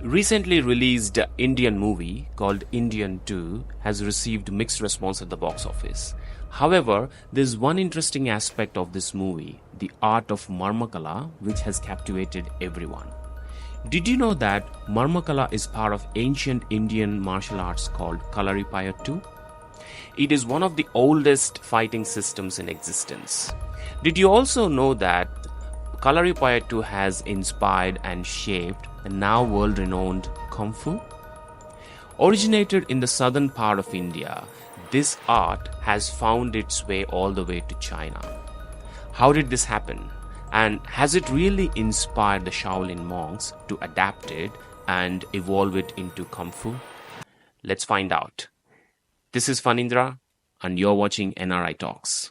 Recently released Indian movie called Indian 2 has received mixed response at the box office. However, there's one interesting aspect of this movie, the art of Marmakala, which has captivated everyone. Did you know that Marmakala is part of ancient Indian martial arts called Kalaripayattu? It is one of the oldest fighting systems in existence. Did you also know that Kalaripayattu has inspired and shaped the now world-renowned Kung Fu? Originated in the southern part of India, this art has found its way all the way to China. How did this happen? And has it really inspired the Shaolin monks to adapt it and evolve it into Kung Fu? Let's find out. This is Fanindra, and you're watching NRI Talks.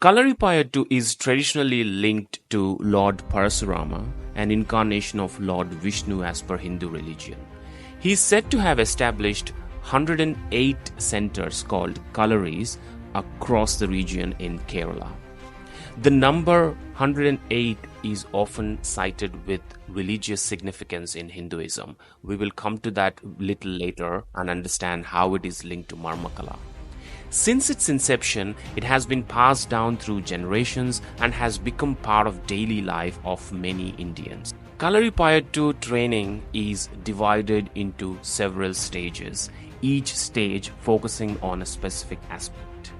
Kalaripayattu is traditionally linked to Lord Parasurama, an incarnation of Lord Vishnu as per Hindu religion. He is said to have established 108 centers called Kalaris across the region in Kerala. The number 108 is often cited with religious significance in Hinduism. We will come to that little later and understand how it is linked to Marmakala. Since its inception, it has been passed down through generations and has become part of daily life of many Indians. Kalaripayattu training is divided into several stages, each stage focusing on a specific aspect.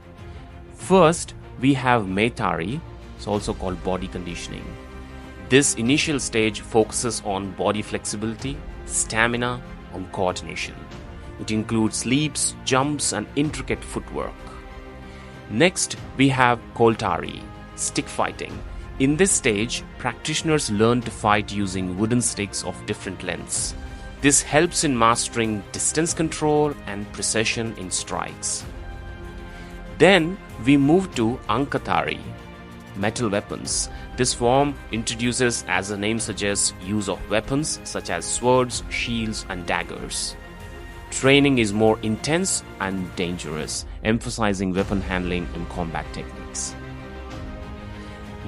First, we have Metari, it's also called body conditioning. This initial stage focuses on body flexibility, stamina, and coordination. It includes leaps, jumps, and intricate footwork. Next, we have Koltari, stick fighting. In this stage, practitioners learn to fight using wooden sticks of different lengths. This helps in mastering distance control and precision in strikes. Then, we move to Ankatari, metal weapons. This form introduces, as the name suggests, use of weapons such as swords, shields, and daggers. Training is more intense and dangerous, emphasizing weapon handling and combat techniques.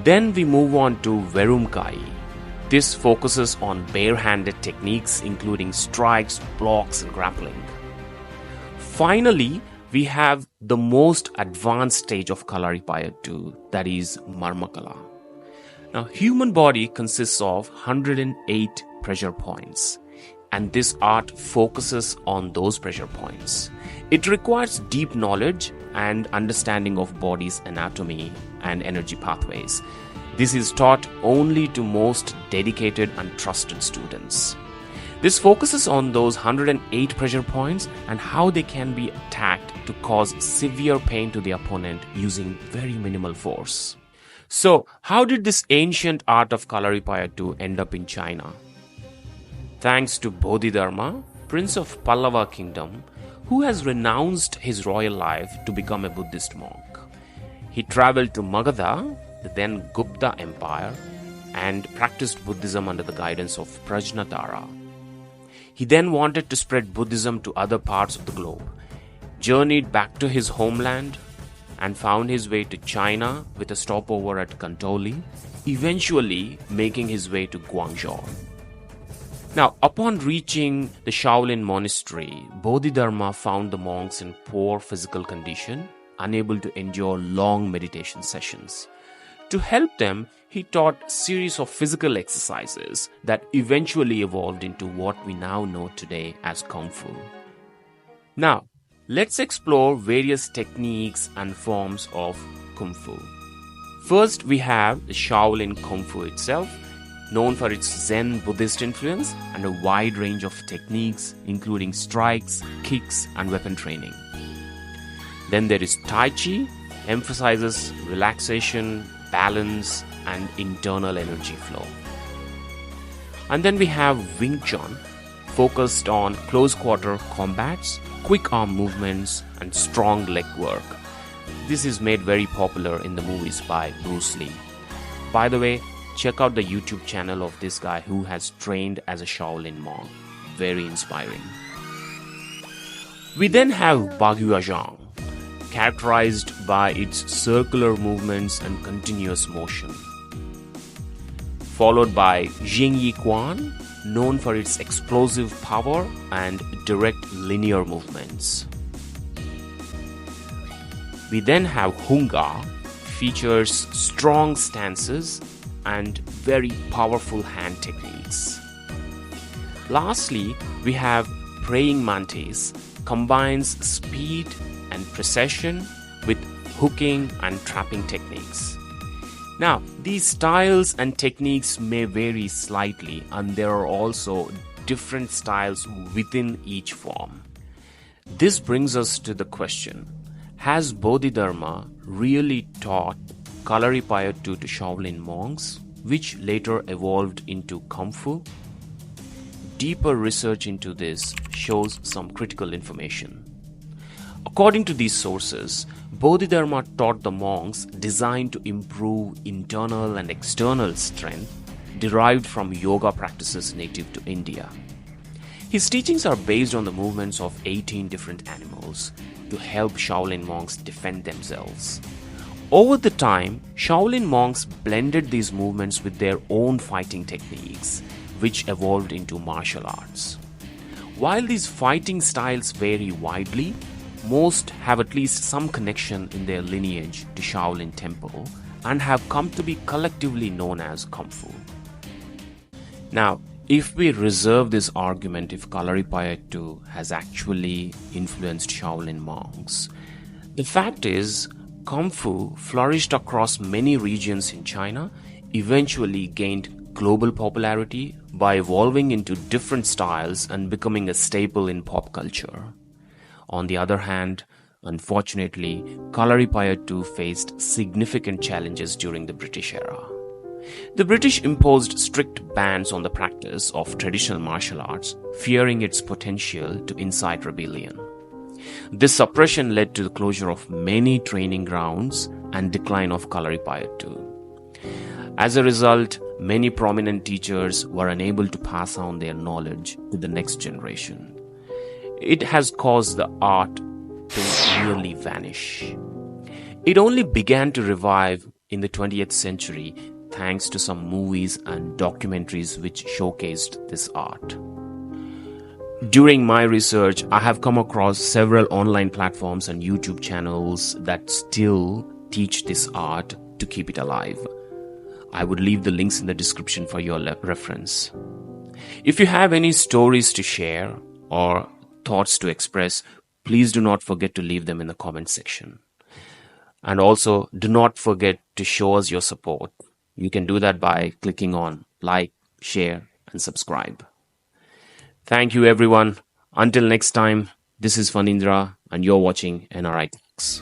Then we move on to Verumkai. This focuses on bare-handed techniques including strikes, blocks, and grappling. Finally, we have the most advanced stage of Kalaripayattu, that is Marmakala. Now, human body consists of 108 pressure points, and this art focuses on those pressure points. It requires deep knowledge and understanding of body's anatomy and energy pathways. This is taught only to most dedicated and trusted students. This focuses on those 108 pressure points and how they can be attacked to cause severe pain to the opponent using very minimal force. So, how did this ancient art of Kalaripayattu end up in China? Thanks to Bodhidharma, Prince of Pallava Kingdom, who has renounced his royal life to become a Buddhist monk. He traveled to Magadha, the then Gupta Empire, and practiced Buddhism under the guidance of Prajnatara. He then wanted to spread Buddhism to other parts of the globe, journeyed back to his homeland, and found his way to China with a stopover at Kantoli, eventually making his way to Guangzhou. Now, upon reaching the Shaolin monastery, Bodhidharma found the monks in poor physical condition, unable to endure long meditation sessions. To help them, he taught a series of physical exercises that eventually evolved into what we now know today as Kung Fu. Now, let's explore various techniques and forms of Kung Fu. First, we have the Shaolin Kung Fu itself, known for its Zen Buddhist influence and a wide range of techniques including strikes, kicks, and weapon training. Then there is Tai Chi, emphasizes relaxation, balance, and internal energy flow. And then we have Wing Chun, focused on close quarter combats, quick arm movements, and strong leg work. This is made very popular in the movies by Bruce Lee. By the way, check out the YouTube channel of this guy who has trained as a Shaolin monk. Very inspiring. We then have Baguazhang, characterized by its circular movements and continuous motion. Followed by Jingyi Quan, known for its explosive power and direct linear movements. We then have Hunga, features strong stances and very powerful hand techniques. Lastly, we have Praying Mantis, combines speed and precision with hooking and trapping techniques. Now, these styles and techniques may vary slightly, and there are also different styles within each form. This brings us to the question, has Bodhidharma really taught Kalaripayattu to Shaolin monks, which later evolved into Kung Fu? Deeper research into this shows some critical information. According to these sources, Bodhidharma taught the monks designed to improve internal and external strength derived from yoga practices native to India. His teachings are based on the movements of 18 different animals to help Shaolin monks defend themselves. Over the time, Shaolin monks blended these movements with their own fighting techniques, which evolved into martial arts. While these fighting styles vary widely, most have at least some connection in their lineage to Shaolin Temple and have come to be collectively known as Kung Fu. Now, if we reserve this argument if Kalaripayattu has actually influenced Shaolin monks, the fact is Kung Fu flourished across many regions in China, eventually gained global popularity by evolving into different styles and becoming a staple in pop culture. On the other hand, unfortunately, Kalaripayattu faced significant challenges during the British era. The British imposed strict bans on the practice of traditional martial arts, fearing its potential to incite rebellion. This suppression led to the closure of many training grounds and decline of Kalaripayattu. As a result, many prominent teachers were unable to pass on their knowledge to the next generation. It has caused the art to nearly vanish. It only began to revive in the 20th century thanks to some movies and documentaries which showcased this art. During my research, I have come across several online platforms and YouTube channels that still teach this art to keep it alive. I would leave the links in the description for your reference. If you have any stories to share or thoughts to express, please do not forget to leave them in the comment section. And also, do not forget to show us your support. You can do that by clicking on like, share, and subscribe. Thank you, everyone. Until next time, this is Fanindra, and you're watching NRI Talks.